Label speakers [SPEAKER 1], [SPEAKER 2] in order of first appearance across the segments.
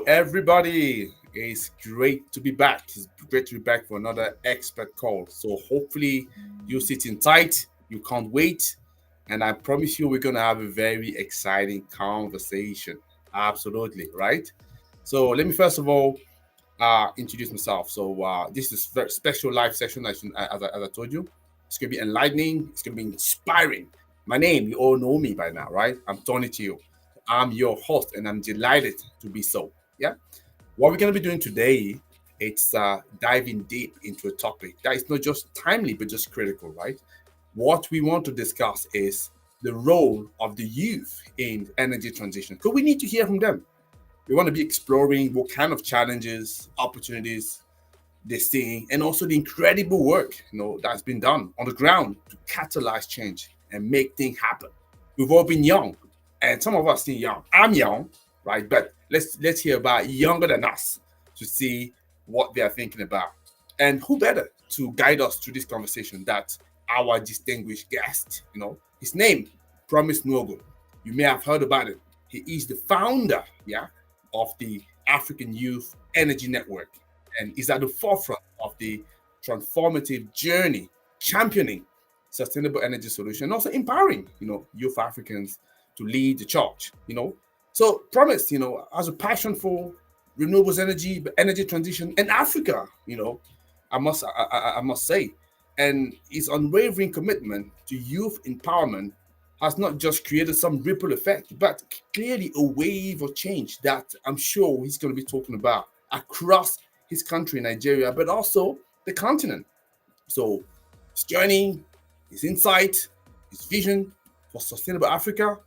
[SPEAKER 1] Everybody. It's great to be back. It's great to be back for another expert call. So hopefully you're sitting tight, you can't wait, and I promise you we're gonna have a very exciting conversation. Absolutely, right? So let me first of all introduce myself. So this is a very special live session, as I told you. It's gonna be enlightening. It's gonna be inspiring. My name, you all know me by now, right? I'm Tony Tio. I'm your host, and I'm delighted to be so. Yeah. What we're gonna be doing today, it's diving deep into a topic that is not just timely but just critical, right? What we want to discuss is the role of the youth in energy transition. Because we need to hear from them. We want to be exploring what kind of challenges, opportunities they're seeing, and also the incredible work that's been done on the ground to catalyze change and make things happen. We've all been young, and some of us still young. I'm young, right? But let's hear about younger than us to see what they are thinking about, and who better to guide us through this conversation that our distinguished guest. His name, Promise Nwogu. You may have heard about it. He is the founder, yeah, of the African Youth Energy Network and is at the forefront of the transformative journey, championing sustainable energy solution, and also empowering, youth Africans to lead the charge. So Promise, has a passion for renewables energy, energy transition, and Africa. I must say, and his unwavering commitment to youth empowerment has not just created some ripple effect, but clearly a wave of change that I'm sure he's going to be talking about across his country, Nigeria, but also the continent. So his journey, his insight, his vision for sustainable Africa,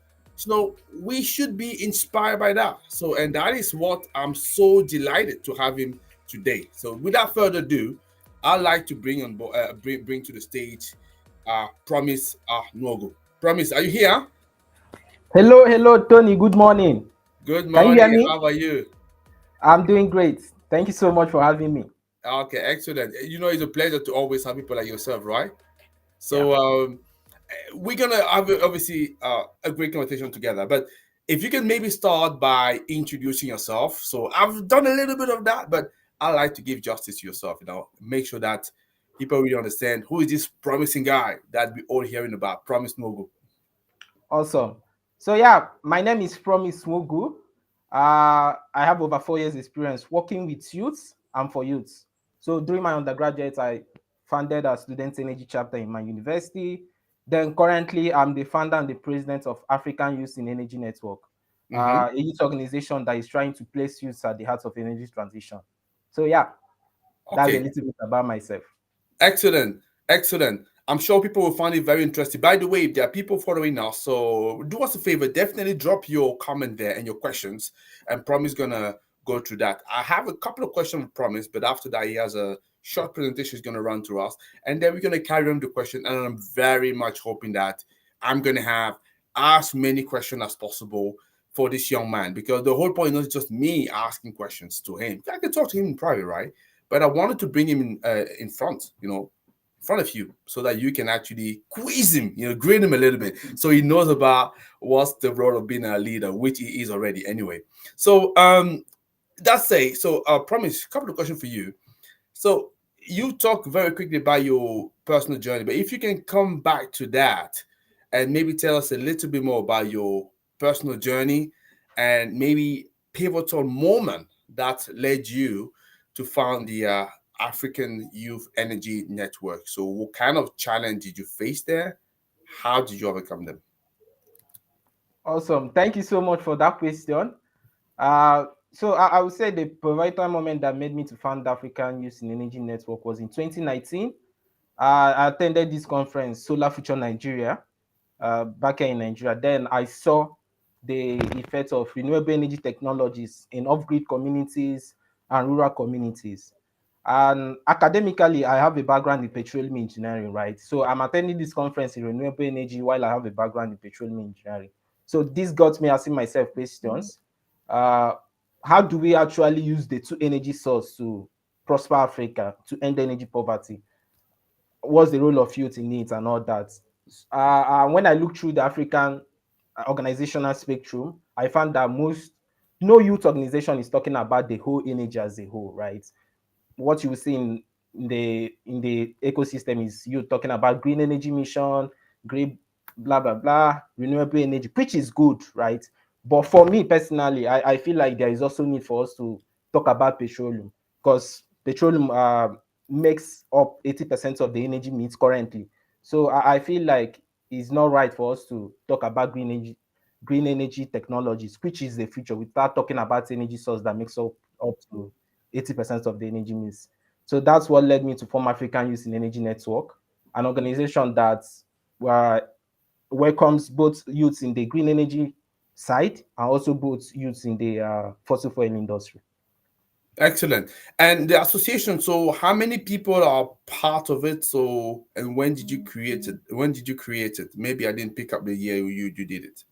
[SPEAKER 1] we should be inspired by that. So, and that is what I'm so delighted to have him today. So, without further ado, I'd like to bring on board, bring to the stage, Promise Nwogu. Promise, are you here?
[SPEAKER 2] Hello, Tony. Good morning.
[SPEAKER 1] Good
[SPEAKER 2] Can you hear
[SPEAKER 1] morning.
[SPEAKER 2] me?
[SPEAKER 1] How are you?
[SPEAKER 2] I'm doing great. Thank you so much for having me.
[SPEAKER 1] Okay, excellent. It's a pleasure to always have people like yourself, right?
[SPEAKER 2] Yeah.
[SPEAKER 1] So, we're gonna have obviously a great conversation together. But if you can maybe start by introducing yourself. So I've done a little bit of that, but I like to give justice to yourself. Make sure that people really understand who is this promising guy that we all hearing about. Promise Nogo.
[SPEAKER 2] Awesome. So yeah, my name is Promise Nwogu. I have over 4 years experience working with youths and for youths. So during my undergraduate, I founded a student energy chapter in my university. Then currently, I'm the founder and the president of African Youth in Energy Network,
[SPEAKER 1] Mm-hmm.
[SPEAKER 2] a youth organization that is trying to place youth at the heart of energy transition. So yeah, that's a
[SPEAKER 1] Okay,
[SPEAKER 2] little bit about myself.
[SPEAKER 1] excellent, excellent. I'm sure people will find it very interesting. By the way, if there are people following us, so do us a favor, definitely drop your comment there and your questions, and Promise gonna go through that. I have a couple of questions with Promise, but after that, he has a short presentation he's gonna run through us, and then we're gonna carry on the question. And I'm very much hoping that I'm gonna have as many questions as possible for this young man, because the whole point is not just me asking questions to him. I can talk to him in private, right? But I wanted to bring him in front, in front of you, so that you can actually quiz him, grade him a little bit, so he knows about what's the role of being a leader, which he is already anyway. So that's a so Promise, a couple of questions for you. So you talk very quickly about your personal journey, but if you can come back to that and maybe tell us a little bit more about your personal journey and maybe pivotal moment that led you to found the African Youth Energy Network. So what kind of challenge did you face there? How did you overcome them?
[SPEAKER 2] Awesome. Thank you so much for that question. So I would say the pivotal moment that made me to found the African Youth in Energy Network was in 2019. I attended this conference, Solar Future Nigeria, back here in Nigeria. Then I saw the effect of renewable energy technologies in off-grid communities and rural communities. And academically, I have a background in petroleum engineering, right? So I'm attending this conference in renewable energy while I have a background in petroleum engineering. So this got me asking myself questions. Uh, how do we actually use the two energy source to prosper Africa, to end energy poverty? What's the role of youth in it and all that? When I looked through the African organizational spectrum, I found that most no youth organization is talking about the whole energy as a whole, right? What you will see in the ecosystem is you talking about green energy mission, green blah blah blah, renewable energy, which is good, right? But for me personally, I feel like there is also need for us to talk about petroleum, because petroleum makes up 80% of the energy mix currently. So I feel like it's not right for us to talk about green energy technologies, which is the future, without talking about energy source that makes up to 80% of the energy mix. So that's what led me to form African Youth in Energy Network, an organization that uh, welcomes both youths in the green energy side and also both youths in the fossil fuel industry.
[SPEAKER 1] Excellent. And the association, so how many people are part of it? So, and when did you create it? When did you create it? Maybe I didn't pick up the year you did it.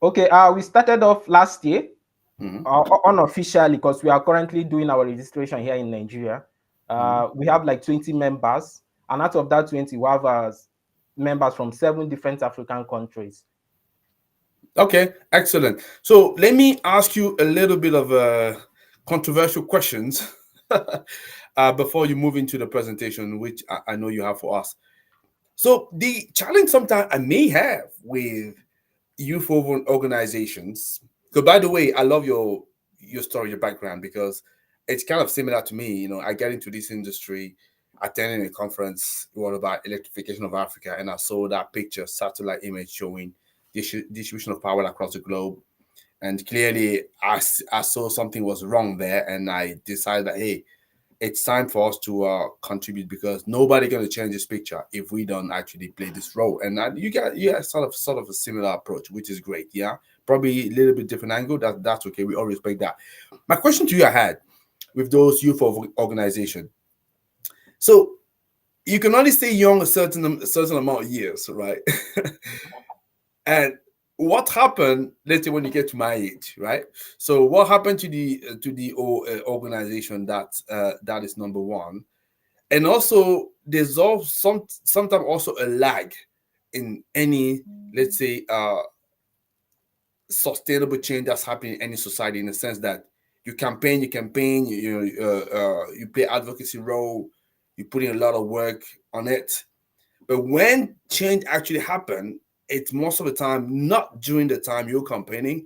[SPEAKER 2] Okay, we started off last year,
[SPEAKER 1] Hmm.
[SPEAKER 2] unofficially, because we are currently doing our registration here in Nigeria.
[SPEAKER 1] Hmm.
[SPEAKER 2] We have like 20 members, and out of that 20, we have members from 7 different African countries.
[SPEAKER 1] Okay, excellent. So let me ask you a little bit of controversial questions before you move into the presentation, which I know you have for us. So the challenge sometimes I may have with youth organizations. So by the way, I love your story, your background, because it's kind of similar to me. You know, I get into this industry attending a conference all about electrification of Africa, and I saw that picture, satellite image showing distribution of power across the globe. And clearly, I saw something was wrong there, and I decided that hey, it's time for us to contribute because nobody going to change this picture if we don't actually play this role. And you got sort of a similar approach, which is great. Yeah, probably a little bit different angle. That's okay. We all respect that. My question to you I had with those youth organization. So you can only stay young a certain amount of years, right? And what happened later when you get to my age, right? So what happened to the organization that is number one, and also there's also sometimes also a lag in any, let's say, sustainable change that's happening in any society, in the sense that you campaign, you play advocacy role, you put in a lot of work on it, but when change actually happen, it's most of the time not during the time you're campaigning,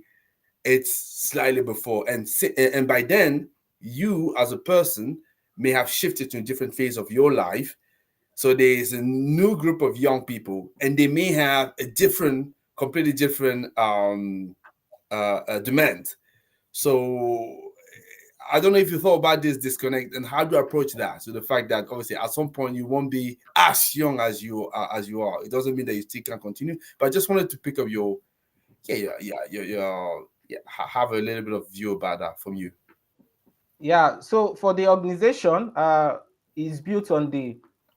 [SPEAKER 1] it's slightly before, and by then you as a person may have shifted to a different phase of your life. So there's a new group of young people, and they may have a completely different demand. So I don't know if you thought about this disconnect and how to approach that. So the fact that obviously at some point you won't be as young as you are. It doesn't mean that you still can continue. But I just wanted to pick up your have a little bit of view about that from you.
[SPEAKER 2] Yeah, so for the organization, is built on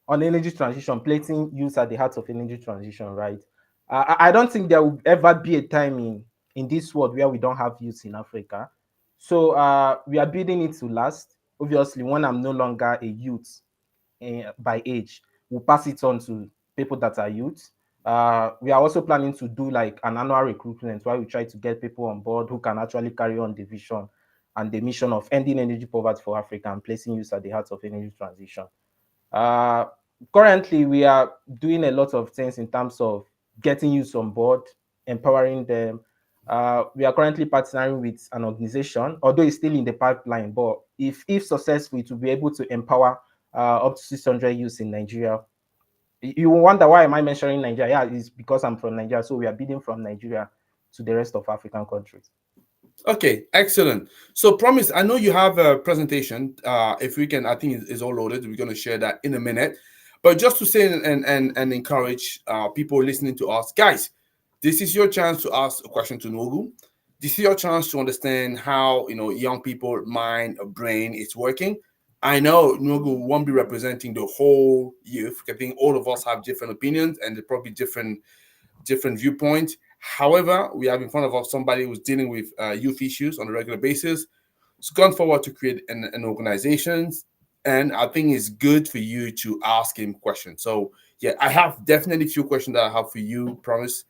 [SPEAKER 2] energy transition, placing youth at the heart of energy transition, right? I don't think there will ever be a time in this world where we don't have youth in Africa. So we are building it to last. Obviously, when I'm no longer a youth by age, we'll pass it on to people that are youth. We are also planning to do like an annual recruitment where we try to get people on board who can actually carry on the vision and the mission of ending energy poverty for Africa and placing youth at the heart of energy transition. Uh, Currently, we are doing a lot of things in terms of getting youth on board, empowering them. We are currently partnering with an organization, although it's still in the pipeline. But if successful, to be able to empower up to 600 youths in Nigeria. You wonder why am I mentioning Nigeria? Yeah, it's because I'm from Nigeria. So we are bidding from Nigeria to the rest of African countries.
[SPEAKER 1] Okay, excellent. So, promise, I know you have a presentation. If we can, I think it's all loaded. We're going to share that in a minute. But just to say and encourage people listening to us, guys, this is your chance to ask a question to Nwogu. This is your chance to understand how young people mind or brain is working. I know Nwogu won't be representing the whole youth. I think all of us have different opinions and they're probably different viewpoints. However, we have in front of us somebody who's dealing with youth issues on a regular basis. It's gone forward to create an organization, and I think it's good for you to ask him questions. So yeah, I have definitely a few questions that I have for you, promise,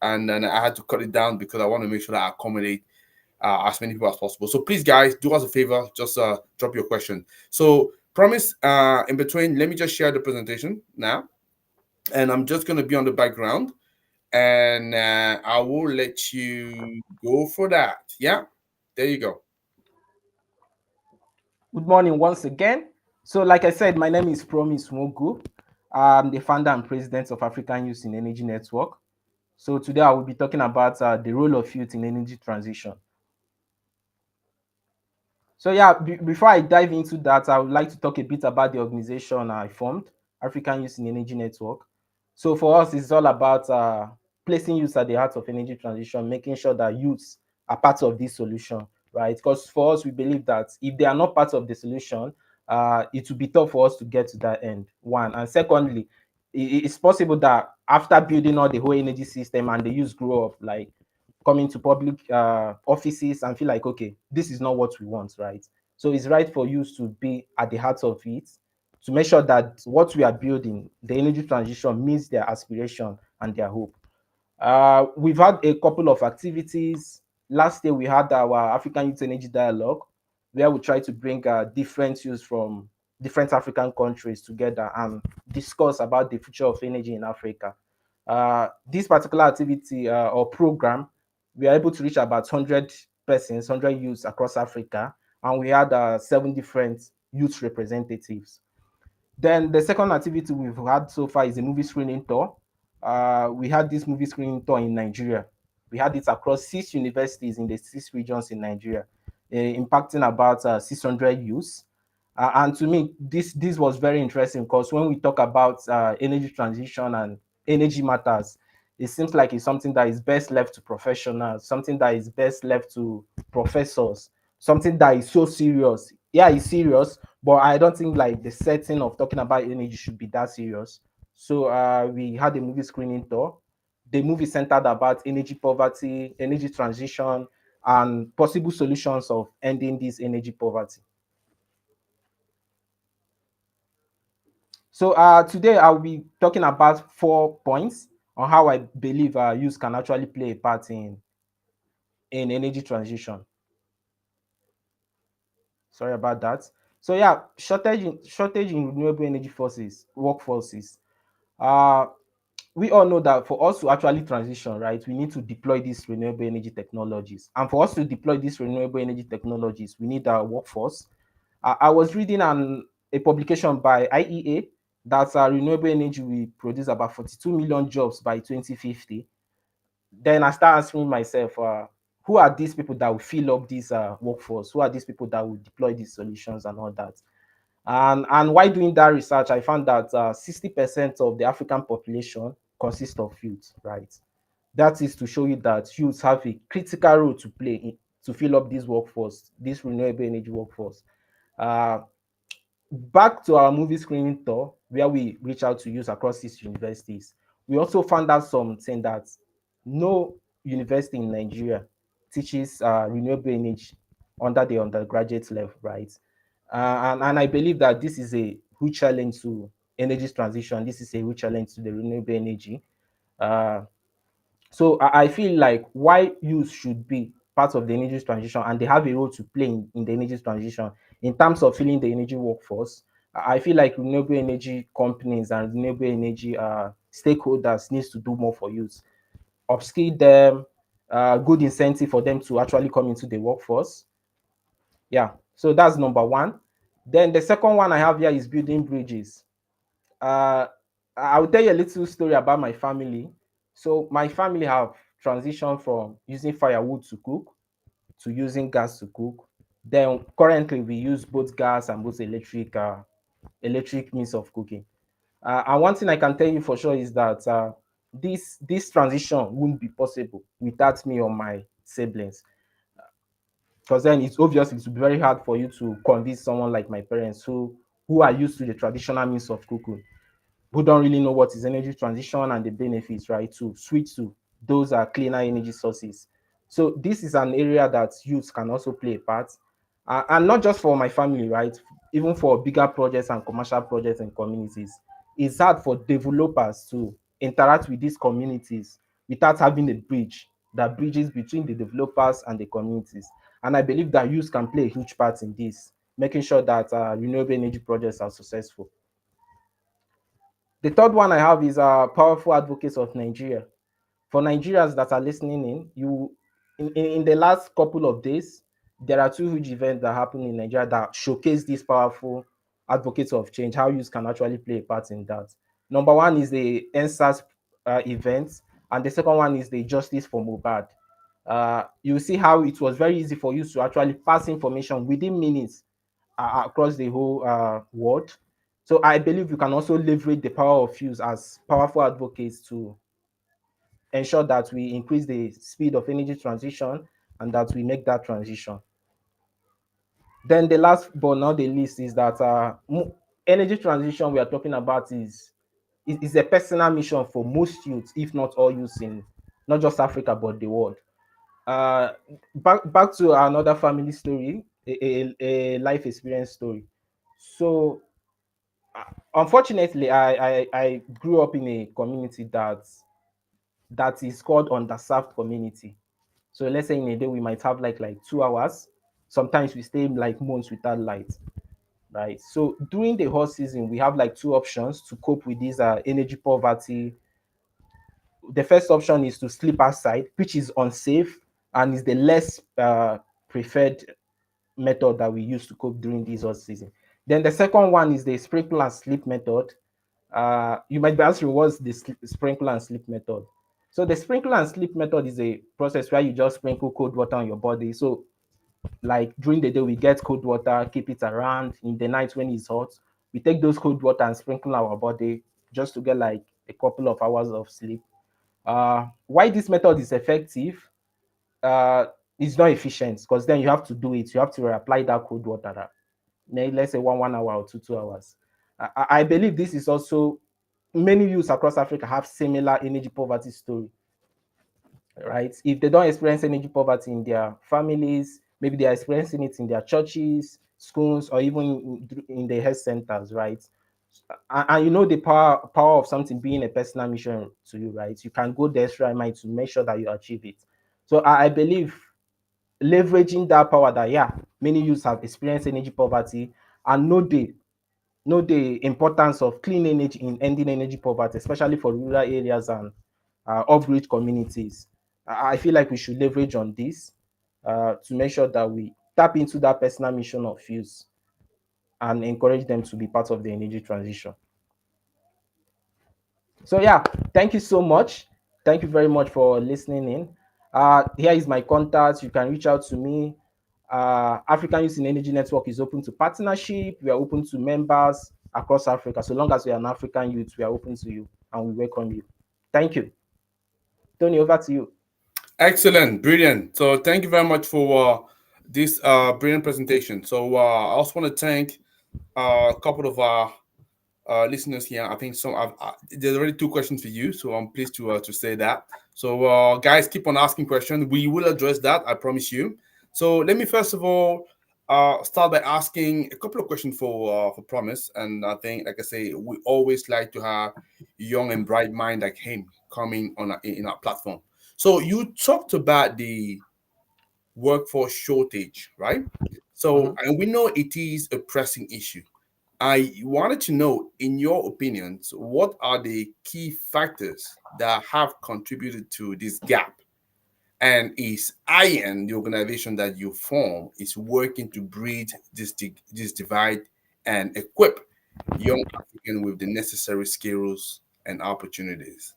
[SPEAKER 1] and then I had to cut it down because I want to make sure that I accommodate as many people as possible. So please, guys, do us a favor, just drop your question. So promise, in between, let me just share the presentation now, and I'm just going to be on the background, and I will let you go for that. Yeah, there you go.
[SPEAKER 2] Good morning once again. So, like I said, my name is Promise Nwogu. I'm the founder and president of African Youth in Energy Network. So, today I will be talking about the role of youth in energy transition. So, yeah, before I dive into that, I would like to talk a bit about the organization I formed, African Youth in Energy Network. So, for us, it's all about placing youth at the heart of energy transition, making sure that youths are part of this solution, right? Because for us, we believe that if they are not part of the solution, it will be tough for us to get to that end. One, and secondly, it's possible that after building all the whole energy system and the youth grow up, like coming to public offices and feel like, okay, this is not what we want, right? So it's right for youth to be at the heart of it, to make sure that what we are building, the energy transition, meets their aspiration and their hope. We've had a couple of activities. Last year, we had our African Youth Energy Dialogue, where we try to bring different youths from different African countries together and discuss about the future of energy in Africa. This particular activity or program, we are able to reach about 100 persons, 100 youths across Africa, and we had 7 different youth representatives. Then the second activity we've had so far is a movie screening tour. We had this movie screening tour in Nigeria. We had it across 6 universities in the 6 regions in Nigeria, impacting about 600 youths. And to me, this was very interesting because when we talk about energy transition and energy matters, it seems like it's something that is best left to professionals, something that is best left to professors, something that is so serious. Yeah, it's serious, but I don't think like the setting of talking about energy should be that serious. So we had a movie screening tour. The movie centered about energy poverty, energy transition, and possible solutions of ending this energy poverty. So today I'll be talking about 4 points on how I believe youth can actually play a part in energy transition. Sorry about that. So yeah, shortage in renewable energy forces, workforces. Uh, we all know that for us to actually transition, right, we need to deploy these renewable energy technologies. And for us to deploy these renewable energy technologies, we need a workforce. I was reading a publication by IEA that renewable energy will produce about 42 million jobs by 2050. Then I start asking myself, who are these people that will fill up this workforce? Who are these people that will deploy these solutions and all that? And while doing that research, I found that 60% of the African population consists of youth, right? That is to show you that youth have a critical role to play to fill up this workforce, this renewable energy workforce. Uh, Back to our movie screening tour, where we reach out to youth across these universities, we also found out something that no university in Nigeria teaches renewable energy under the undergraduate level, right? And I believe that this is a huge challenge to energy transition. This is a huge challenge to the renewable energy. Uh, so I feel like why youth should be part of the energy transition and they have a role to play in the energy transition in terms of filling the energy workforce. I feel like renewable energy companies and renewable energy stakeholders needs to do more for youth, upskill them, good incentive for them to actually come into the workforce. Yeah, so that's number one. Then the second one I have here is building bridges. uh, I will tell you a little story about my family. So my family have transitioned from using firewood to cook to using gas to cook. Then currently we use both gas and both electric means of cooking. And one thing I can tell you for sure is that this transition wouldn't be possible without me or my siblings. Because then it's obvious it will be very hard for you to convince someone like my parents who are used to the traditional means of cooking, who don't really know what is energy transition and the benefits, right, to switch to those are cleaner energy sources. So this is an area that youth can also play a part, and not just for my family, right? Even for bigger projects and commercial projects and communities, it's hard for developers to interact with these communities without having a bridge that bridges between the developers and the communities. And I believe that youth can play a huge part in this, making sure that renewable energy projects are successful. The third one I have is powerful advocates of Nigeria. For Nigerians that are listening in, in the last couple of days, there are two huge events that happened in Nigeria that showcase these powerful advocates of change, how youth can actually play a part in that. Number one is the NSAS event, and the second one is the Justice for Mohbad. You see how it was very easy for you to actually pass information within minutes across the whole world. So I believe you can also leverage the power of youth as powerful advocates to ensure that we increase the speed of energy transition and that we make that transition. Then the last but not the least is that energy transition we are talking about is a personal mission for most youths, if not all youths in not just Africa but the world. Uh, back to another family story, a life experience story. So unfortunately, I grew up in a community that is called underserved community. So let's say in a day we might have like 2 hours. Sometimes we stay like months without light, right? So during the hot season, we have like two options to cope with this energy poverty. The first option is to sleep outside, which is unsafe and is the less preferred method that we use to cope during this hot season. Then the second one is the sprinkler and sleep method. You might be asking, what's the sprinkler and sleep method? So the sprinkler and sleep method is a process where you just sprinkle cold water on your body. So like during the day, we get cold water, keep it around. In the night when it's hot, we take those cold water and sprinkle our body just to get like a couple of hours of sleep. Why this method is effective? Uh, it's not efficient because then you have to do it. You have to reapply that cold water. Let's say one hour or 2 hours. I believe this is also many youths across Africa have similar energy poverty story, right? If they don't experience energy poverty in their families, maybe they are experiencing it in their churches, schools, or even in the health centers, right? And you know the power of something being a personal mission to you, right? You can go the extra mile to make sure that you achieve it. So I believe leveraging that power that yeah, many youths have experienced energy poverty and know the importance of clean energy in ending energy poverty, especially for rural areas and off-grid communities. I feel like we should leverage on this to make sure that we tap into that personal mission of youth and encourage them to be part of the energy transition. So yeah, thank you so much. Thank you very much for listening in. Here is my contact. You can reach out to me. African Youth in Energy Network is open to partnership. We are open to members across Africa. So long as we are an African youth, we are open to you and we welcome you. Thank you. Tony, over to you.
[SPEAKER 1] Excellent, brilliant. So thank you very much for this brilliant presentation. So I also want to thank a couple of listeners here. I think some there's already two questions for you, so I'm pleased to say that. So guys, keep on asking questions. We will address that. I promise you. So let me first of all start by asking a couple of questions for Promise. And I think, like I say, we always like to have young and bright mind like him coming on in our platform. So you talked about the workforce shortage, right? So
[SPEAKER 2] Mhm.
[SPEAKER 1] and we know it is a pressing issue. I wanted to know, in your opinions, what are the key factors that have contributed to this gap? And is AYEN, the organization that you form, is working to bridge this divide and equip young Africans with the necessary skills and opportunities?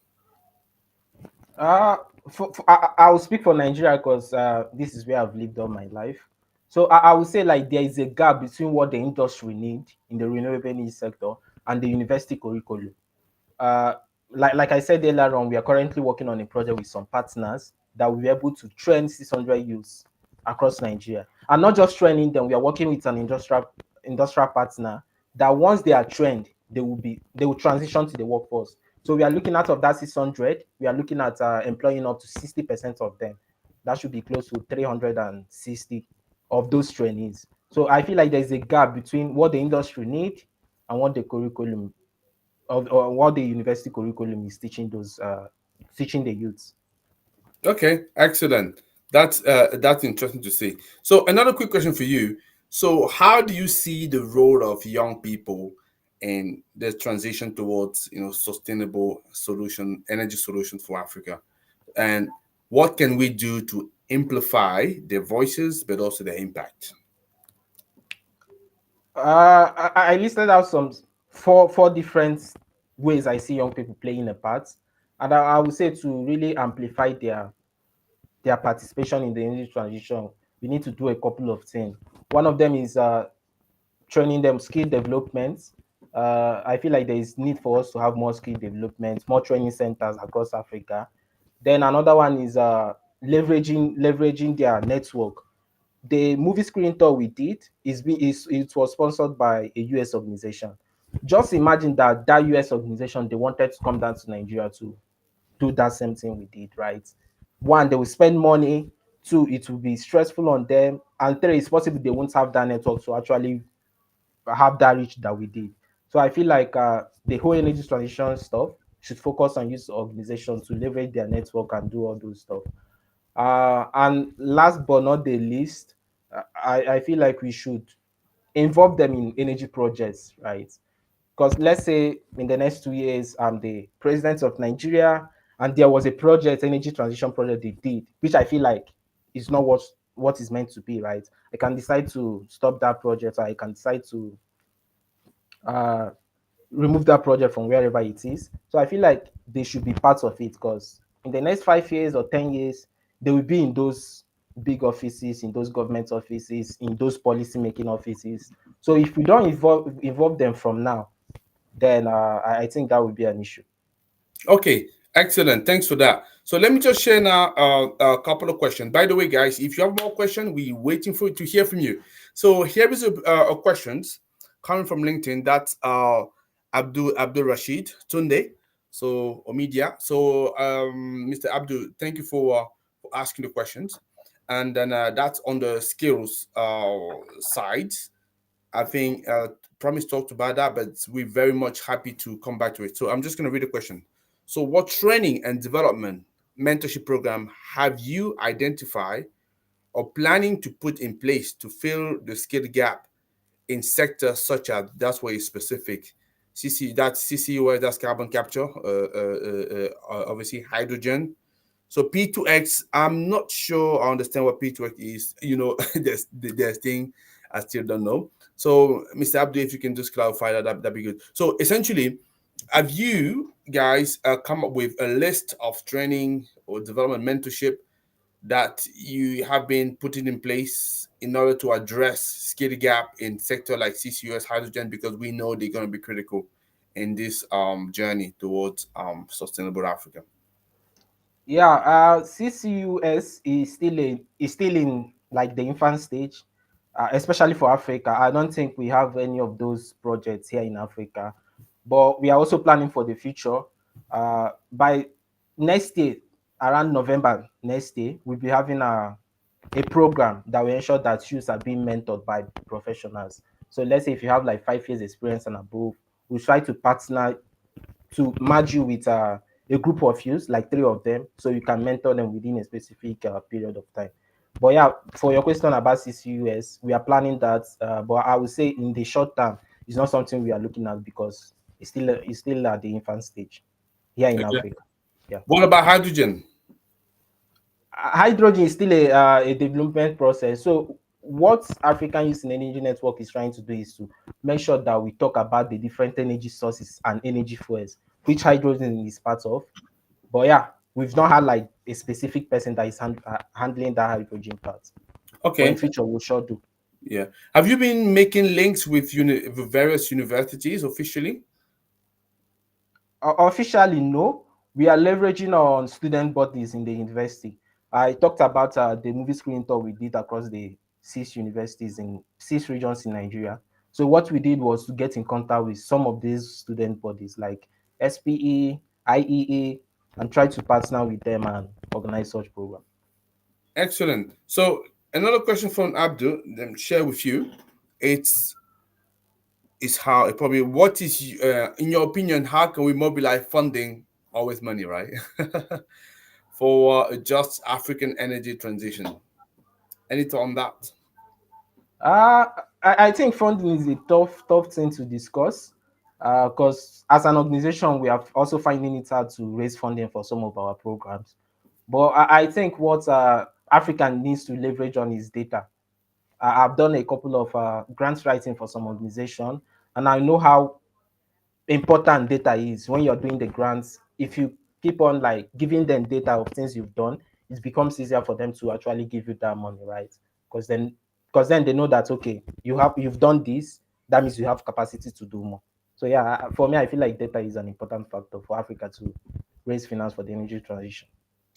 [SPEAKER 2] Uh, I will speak for Nigeria because this is where I've lived all my life. So I would say like there is a gap between what the industry need in the renewable energy sector and the university curriculum. uh, like I said earlier on, we are currently working on a project with some partners that will be able to train 600 youths across Nigeria. And not just training them, we are working with an industrial partner that once they are trained, they will transition to the workforce. So we are looking at of that 600, we are looking at employing up to 60% of them. That should be close to 360 of those trainees. So I feel like there's a gap between what the industry need and what the curriculum of or what the university curriculum is teaching those teaching the youths.
[SPEAKER 1] Okay, excellent. That's interesting to see. So another quick question for you. So how do you see the role of young people in the transition towards sustainable energy solutions for Africa? And what can we do to amplify their voices but also their impact?
[SPEAKER 2] I listed out some four different ways I see young people playing a part, and I would say to really amplify their participation in the energy transition, we need to do a couple of things. One of them is training them skill development. I feel like there is need for us to have more skill development, more training centers across Africa. Then another one is leveraging their network. The movie screen tour we did is it was sponsored by a US organization. Just imagine that US organization, they wanted to come down to Nigeria to do that same thing we did, right? One, they will spend money. Two, it will be stressful on them. And three, it's possible they won't have that network to actually have that reach that we did. So I feel like the whole energy transition stuff should focus on use organizations to leverage their network and do all those stuff. And last but not the least, I feel like we should involve them in energy projects, right? Because let's say in the next 2 years, I'm the president of Nigeria, and there was a project, energy transition project they did, which I feel like is not what is meant to be, right? I can decide to stop that project, or I can decide to uh, remove that project from wherever it is. So I feel like they should be part of it because in the next 5 years or 10 years, they will be in those big offices, in those government offices, in those policy making offices. So if we don't involve them from now, then I think that would be an issue.
[SPEAKER 1] Okay, excellent. Thanks for that. So let me just share now a couple of questions. By the way, guys, if you have more questions, we're waiting for to hear from you. So here is a questions coming from LinkedIn. That's Abdul Rashid Tunde. So Omidia. So Mr. Abdul, thank you for asking the questions. And then that's on the skills side. I think Promise talked about that, but we're very much happy to come back to it. So I'm just going to read the question. So, what training and development mentorship program have you identified or planning to put in place to fill the skill gap in sectors such as that's where it's specific that's CCUS, that's carbon capture, obviously hydrogen. So P2X, I'm not sure I understand what P2X is. There's thing I still don't know. So Mr. Abdul, if you can just clarify that'd be good. So essentially, have you guys come up with a list of training or development mentorship that you have been putting in place in order to address skill gap in sector like CCUS hydrogen because we know they're going to be critical in this journey towards sustainable Africa?
[SPEAKER 2] Yeah, CCUS is still in like the infant stage, especially for Africa. I don't think we have any of those projects here in Africa, but we are also planning for the future. By next year, around November next year, we'll be having a program that will ensure that youths are being mentored by professionals. So let's say if you have like 5 years experience and above, we try to partner to merge you with a group of youths, like three of them, so you can mentor them within a specific period of time. But yeah, for your question about CCUS, we are planning that, but I would say in the short term, it's not something we are looking at because it's still at the infant stage here in
[SPEAKER 1] Okay.
[SPEAKER 2] Africa. Yeah.
[SPEAKER 1] What about hydrogen?
[SPEAKER 2] Hydrogen is still a development process. So what African Youth in Energy Network is trying to do is to make sure that we talk about the different energy sources and energy fuels, which hydrogen is part of. But yeah, we've not had like a specific person that is handling that hydrogen part. But in
[SPEAKER 1] Okay.
[SPEAKER 2] future, we'll sure do.
[SPEAKER 1] Yeah. Have you been making links with with various universities officially?
[SPEAKER 2] Officially, no. We are leveraging on student bodies in the university. I talked about the movie screening tour we did across the 6 universities in 6 regions in Nigeria. So what we did was to get in contact with some of these student bodies like SPE, IEA, and try to partner with them and organize such program.
[SPEAKER 1] Excellent. So another question from Abdul, then share with you. It's is how it probably what is in your opinion, how can we mobilize funding? Always money, right? for a just African energy transition? Any thought on that?
[SPEAKER 2] Uh, I think funding is a tough thing to discuss because as an organization, we are also finding it hard to raise funding for some of our programs. But I think what Africa needs to leverage on is data. I've done a couple of grants writing for some organization, and I know how important data is when you're doing the grants. If you keep on like giving them data of things you've done, it becomes easier for them to actually give you that money, right? Because then because then they know that okay, you've done this, that means you have capacity to do more. So yeah, for me, I feel like data is an important factor for Africa to raise finance for the energy transition.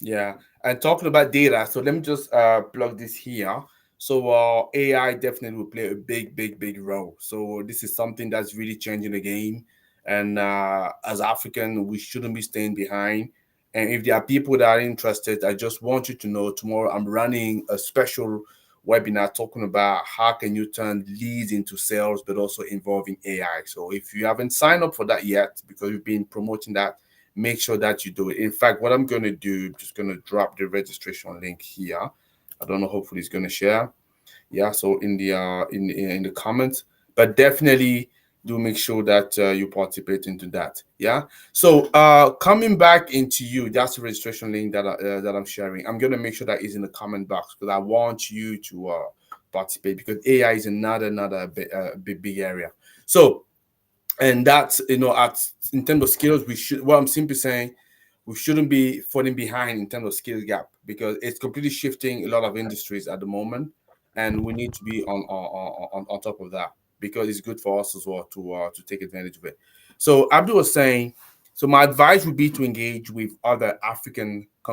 [SPEAKER 1] Yeah, and talking about data, so let me just plug this here. So AI definitely will play a big role. So this is something that's really changing the game, and as African, we shouldn't be staying behind. And if there are people that are interested, I just want you to know tomorrow I'm running a special webinar talking about how can you turn leads into sales, but also involving AI. So if you haven't signed up for that yet, because we've been promoting that, make sure that you do it. In fact, what I'm going to do, I'm just going to drop the registration link here. I don't know, hopefully it's going to share. Yeah, so in the in the comments, but definitely do make sure that you participate into that. Yeah. So coming back into you, that's the registration link that I'm sharing. I'm going to make sure that is in the comment box because I want you to participate because AI is another big area. So and that's at in terms of skills we should what I'm simply saying we shouldn't be falling behind in terms of skill gap because it's completely shifting a lot of industries at the moment and we need to be on top of that because it's good for us as well to take advantage of it. So Abdul was saying, so my advice would be to engage with other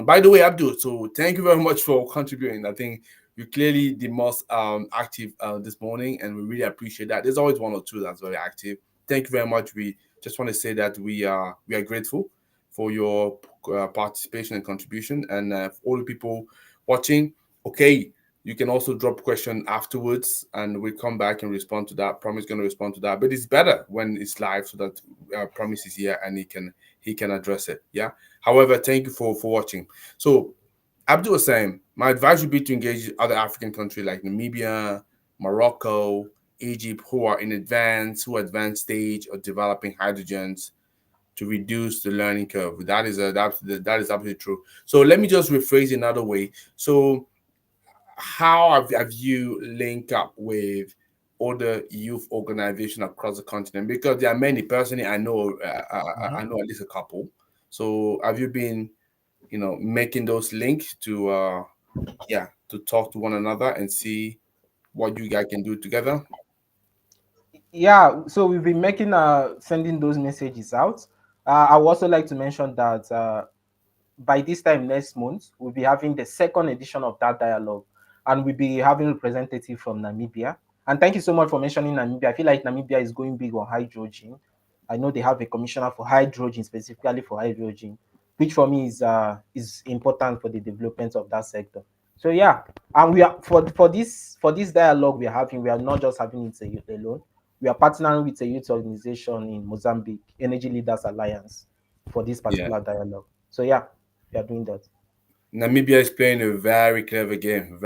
[SPEAKER 1] by the way, Abdul, so thank you very much for contributing. I think you're clearly the most active this morning and we really appreciate that. There's always one or two that's very active. Thank you very much. We just want to say that we are grateful for your participation and contribution, and for all the people watching. Okay, you can also drop question afterwards, and we come back and respond to that. Promise going to respond to that, but it's better when it's live so that Promise is here and he can address it. Yeah. However, thank you for watching. So Abdul was saying, my advice would be to engage other African countries like Namibia, Morocco, Egypt, who are in advanced stage of developing hydrogens to reduce the learning curve. That is absolutely true. So let me just rephrase another way. So how have you linked up with other youth organizations across the continent? Because there are many. Personally, I
[SPEAKER 2] Mhm.
[SPEAKER 1] know at least a couple. So have you been making those links to to talk to one another and see what you guys can do together?
[SPEAKER 2] Yeah, so we've been making sending those messages out. I would also like to mention that by this time next month, we'll be having the second edition of that dialogue, and we'll be having representative from Namibia. And thank you so much for mentioning Namibia. I feel like Namibia is going big on hydrogen. I know they have a commissioner for hydrogen, specifically for hydrogen, which for me is important for the development of that sector. So yeah, and we are for this dialogue we are having. We are not just having it alone. We are partnering with a youth organization in Mozambique, Energy Leaders Alliance, for this
[SPEAKER 1] Yeah.
[SPEAKER 2] particular dialogue. So yeah, we are doing that.
[SPEAKER 1] Namibia is playing a very clever game.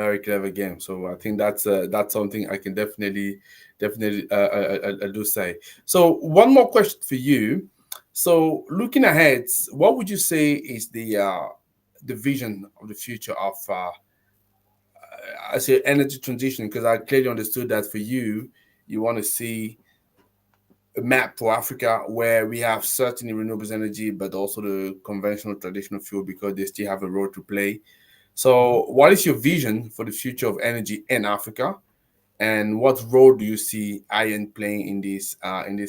[SPEAKER 1] So I think that's something I can definitely do say. So one more question for you. So looking ahead, what would you say is the vision of the future of I say energy transition? Because I clearly understood that for you, you want to see a map for Africa where we have certainly renewables energy, but also the conventional traditional fuel because they still have a role to play.
[SPEAKER 2] Mhm.
[SPEAKER 1] So, what is your vision for the future of energy in Africa, and what role do you see AYEN playing in this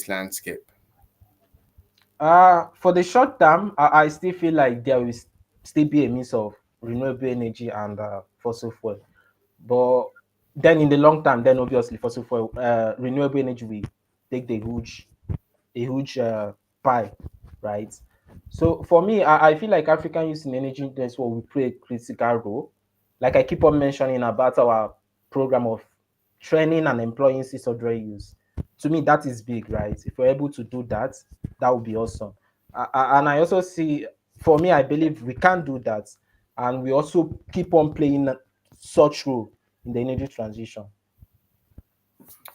[SPEAKER 1] landscape?
[SPEAKER 2] For the short term, I still feel like there will still be a mix of renewable energy and fossil fuel. But then in the long term, then obviously fossil fuel, renewable energy will take the huge pie, right? So for me, I feel like African Youth in Energy Network will play a critical role. Like I keep on mentioning about our program of training and employing 600 youth. To me, that is big, right? If we're able to do that, that would be awesome. And I also see, for me, I believe we can do that and we also keep on playing such role in the energy transition.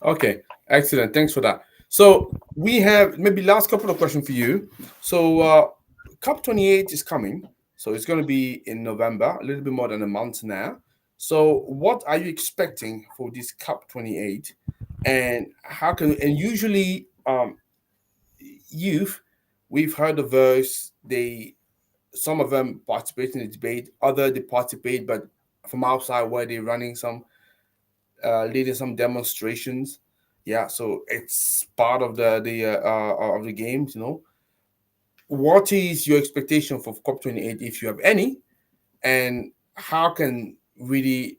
[SPEAKER 1] Okay, excellent. Thanks for that. So we have maybe last couple of questions for you. So COP28 is coming. So it's going to be in November, a little bit more than a month now. So what are you expecting for this COP28? And how can, and usually youth, we've heard of those, they, some of them participate in the debate, other they participate, but from outside where they're running some leading some demonstrations. Yeah, so it's part of of the games. What is your expectation for COP28 if you have any, and how can we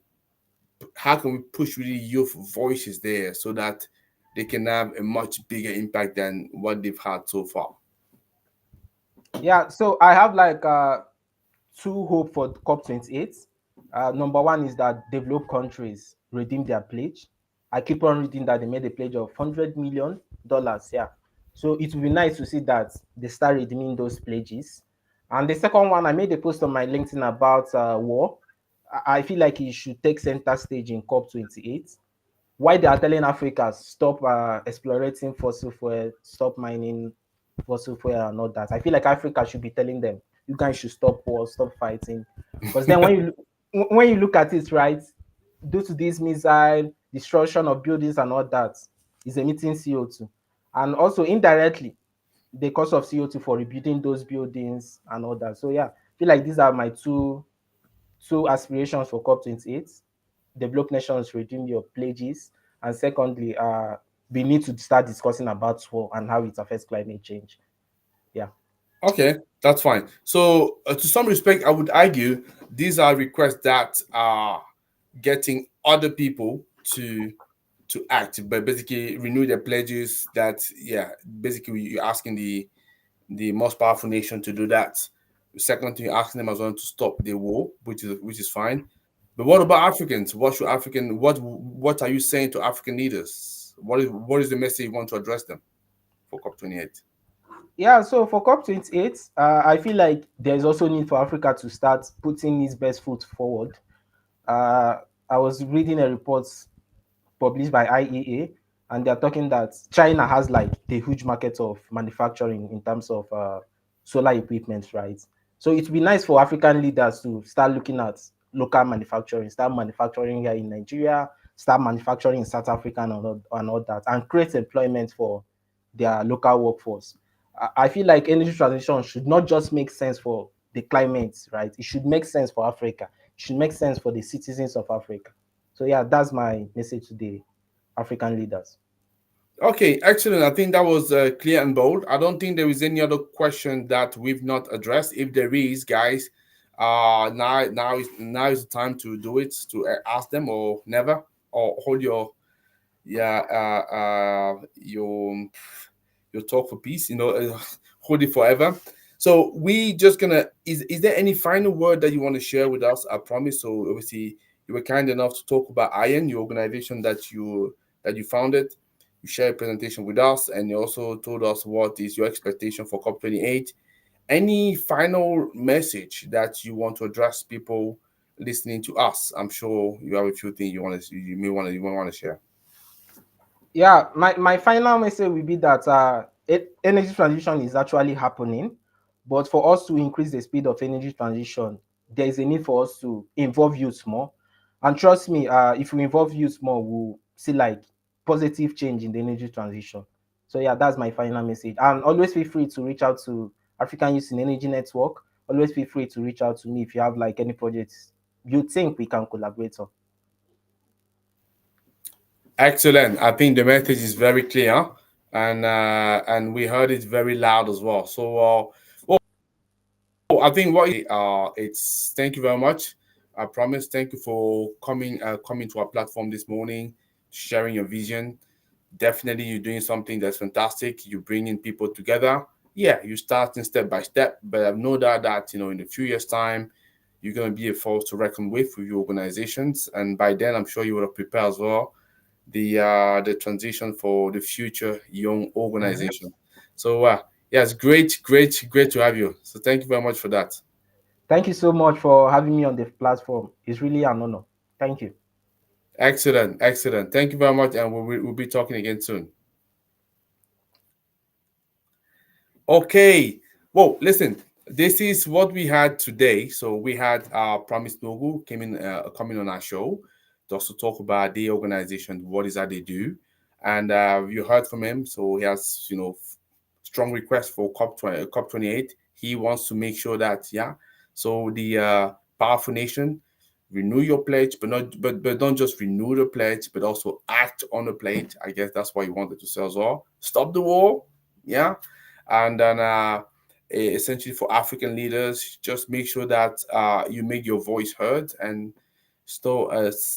[SPEAKER 1] push really youth voices there so that they can have a much bigger impact than what they've had so far?
[SPEAKER 2] Yeah, so I have like two hope for COP28. Number one is that developed countries redeem their pledge. I keep on reading that they made a pledge of $100 million. Yeah, so it would be nice to see that they start redeeming those pledges. And the second one, I made a post on my LinkedIn about war. I feel like it should take center stage in COP28. Why they are telling Africa stop exploring fossil fuel, stop mining fossil fuel and all that. I feel like Africa should be telling them, you guys should stop war, stop fighting. Because then when you look at it, right, due to this missile destruction of buildings and all that, is emitting CO2, and also indirectly the cost of CO2 for rebuilding those buildings and all that. So yeah, I feel like these are my two aspirations for COP28. Developed nations redeem your pledges, and secondly, we need to start discussing about war and how it affects climate change. Yeah.
[SPEAKER 1] Okay, that's fine. So, to some respect, I would argue these are requests that are getting other people to act, but basically renew their pledges. That, yeah, basically you're asking the most powerful nation to do that. Second thing, you're asking them as well to stop the war, which is fine. But what about Africans? What are you saying to African leaders? What is the message you want to address them for COP28?
[SPEAKER 2] Yeah, so for COP28, I feel like there's also need for Africa to start putting its best foot forward. Uh, I was reading a report published by IEA, and they're talking that China has like the huge market of manufacturing in terms of solar equipment, right? So it'd be nice for African leaders to start looking at local manufacturing, start manufacturing here in Nigeria, start manufacturing in South Africa and all that, and create employment for their local workforce. I feel like energy transition should not just make sense for the climate, right? It should make sense for Africa. It should make sense for the citizens of Africa. So yeah, that's my message to the African leaders.
[SPEAKER 1] Okay, excellent. I think that was clear and bold. I don't think there is any other question that we've not addressed. If there is, guys, now is the time to do it, to ask them, or never, or hold your, yeah, your talk for peace. Hold it forever. So we just gonna. Is there any final word that you want to share with us? I promise. So obviously you were kind enough to talk about AYEN, your organization that you founded. You shared a presentation with us, and you also told us what is your expectation for COP28. Any final message that you want to address people listening to us? I'm sure you have a few things you may want to share.
[SPEAKER 2] Yeah, my final message will be that energy transition is actually happening, but for us to increase the speed of energy transition, there is a need for us to involve youth more. And trust me, if we involve youth more, we'll see like positive change in the energy transition. So yeah, that's my final message. And always feel free to reach out to African Youth in Energy Network. Always feel free to reach out to me if you have like any projects you think we can collaborate on.
[SPEAKER 1] Excellent. I think the message is very clear, and we heard it very loud as well. So, I think it's thank you very much. I promise. Thank you for coming to our platform this morning, sharing your vision. Definitely, you're doing something that's fantastic. You're bringing people together. Yeah, you're starting step by step, but I've no doubt that in a few years' time, you're going to be a force to reckon with your organizations, and by then, I'm sure you will have prepared as well the transition for the future young
[SPEAKER 2] Mhm.
[SPEAKER 1] organization. So yeah, it's great to have you. So thank you very much for that.
[SPEAKER 2] Thank you so much for having me on the platform. It's really an honor. Thank you.
[SPEAKER 1] Excellent, excellent. Thank you very much, and we'll be talking again soon. Okay. Well, listen, this is what we had today. So we had Promise Nwogu coming on our show just to talk about the organization, what is that they do, and you heard from him. So he has strong request for COP28. He wants to make sure that So the powerful nation renew your pledge, but don't just renew the pledge, but also act on the pledge. I guess that's why he wanted to say as well. Stop the war, yeah, and then essentially for African leaders, just make sure that you make your voice heard and start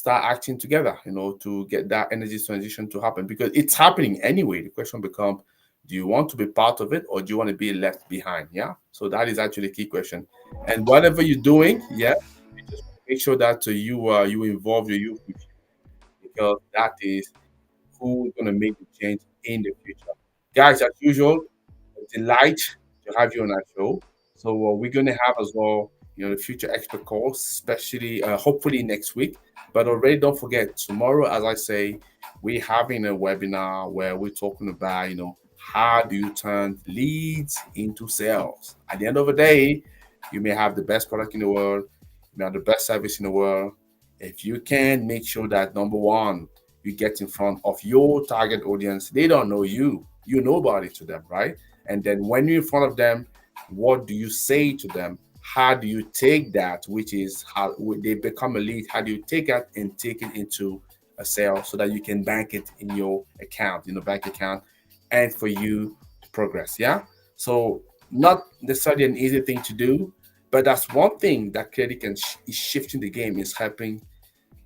[SPEAKER 1] acting together, to get that energy transition to happen because it's happening anyway. The question becomes, do you want to be part of it or do you want to be left behind? Yeah. So that is actually the key question. And whatever you're doing, yeah, you just make sure that you involve your youth with you because that is who's going to make the change in the future. Guys, as usual, a delight to have you on our show. So we're going to have as well, the future expert calls, especially hopefully next week. But already don't forget, tomorrow, as I say, we're having a webinar where we're talking about, how do you turn leads into sales? At the end of the day, you may have the best product in the world, you may have the best service in the world. If you can make sure that number one, you get in front of your target audience, they don't know you, you're nobody to them, right? And then when you're in front of them, what do you say to them? How do you take that, which is how they become a lead? How do you take that and take it into a sale so that you can bank it in your account, in the bank account, and for you to progress? Yeah. So not necessarily an easy thing to do, but that's one thing that clearly is shifting the game, is helping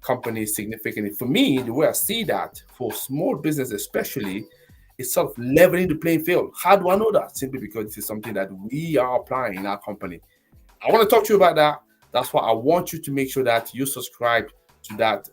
[SPEAKER 1] companies significantly. For me, the way I see that for small business, especially, it's sort of leveling the playing field. How do I know that? Simply because this is something that we are applying in our company. I want to talk to you about that. That's why I want you to make sure that you subscribe to that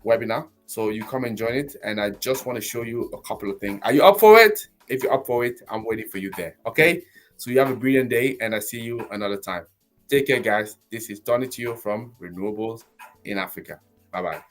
[SPEAKER 1] webinar. So you come and join it. And I just want to show you a couple of things. Are you up for it? If you're up for it, I'm waiting for you there. Okay. So you have a brilliant day, and I see you another time. Take care, guys. This is Tony Tio from Renewables in Africa. Bye bye.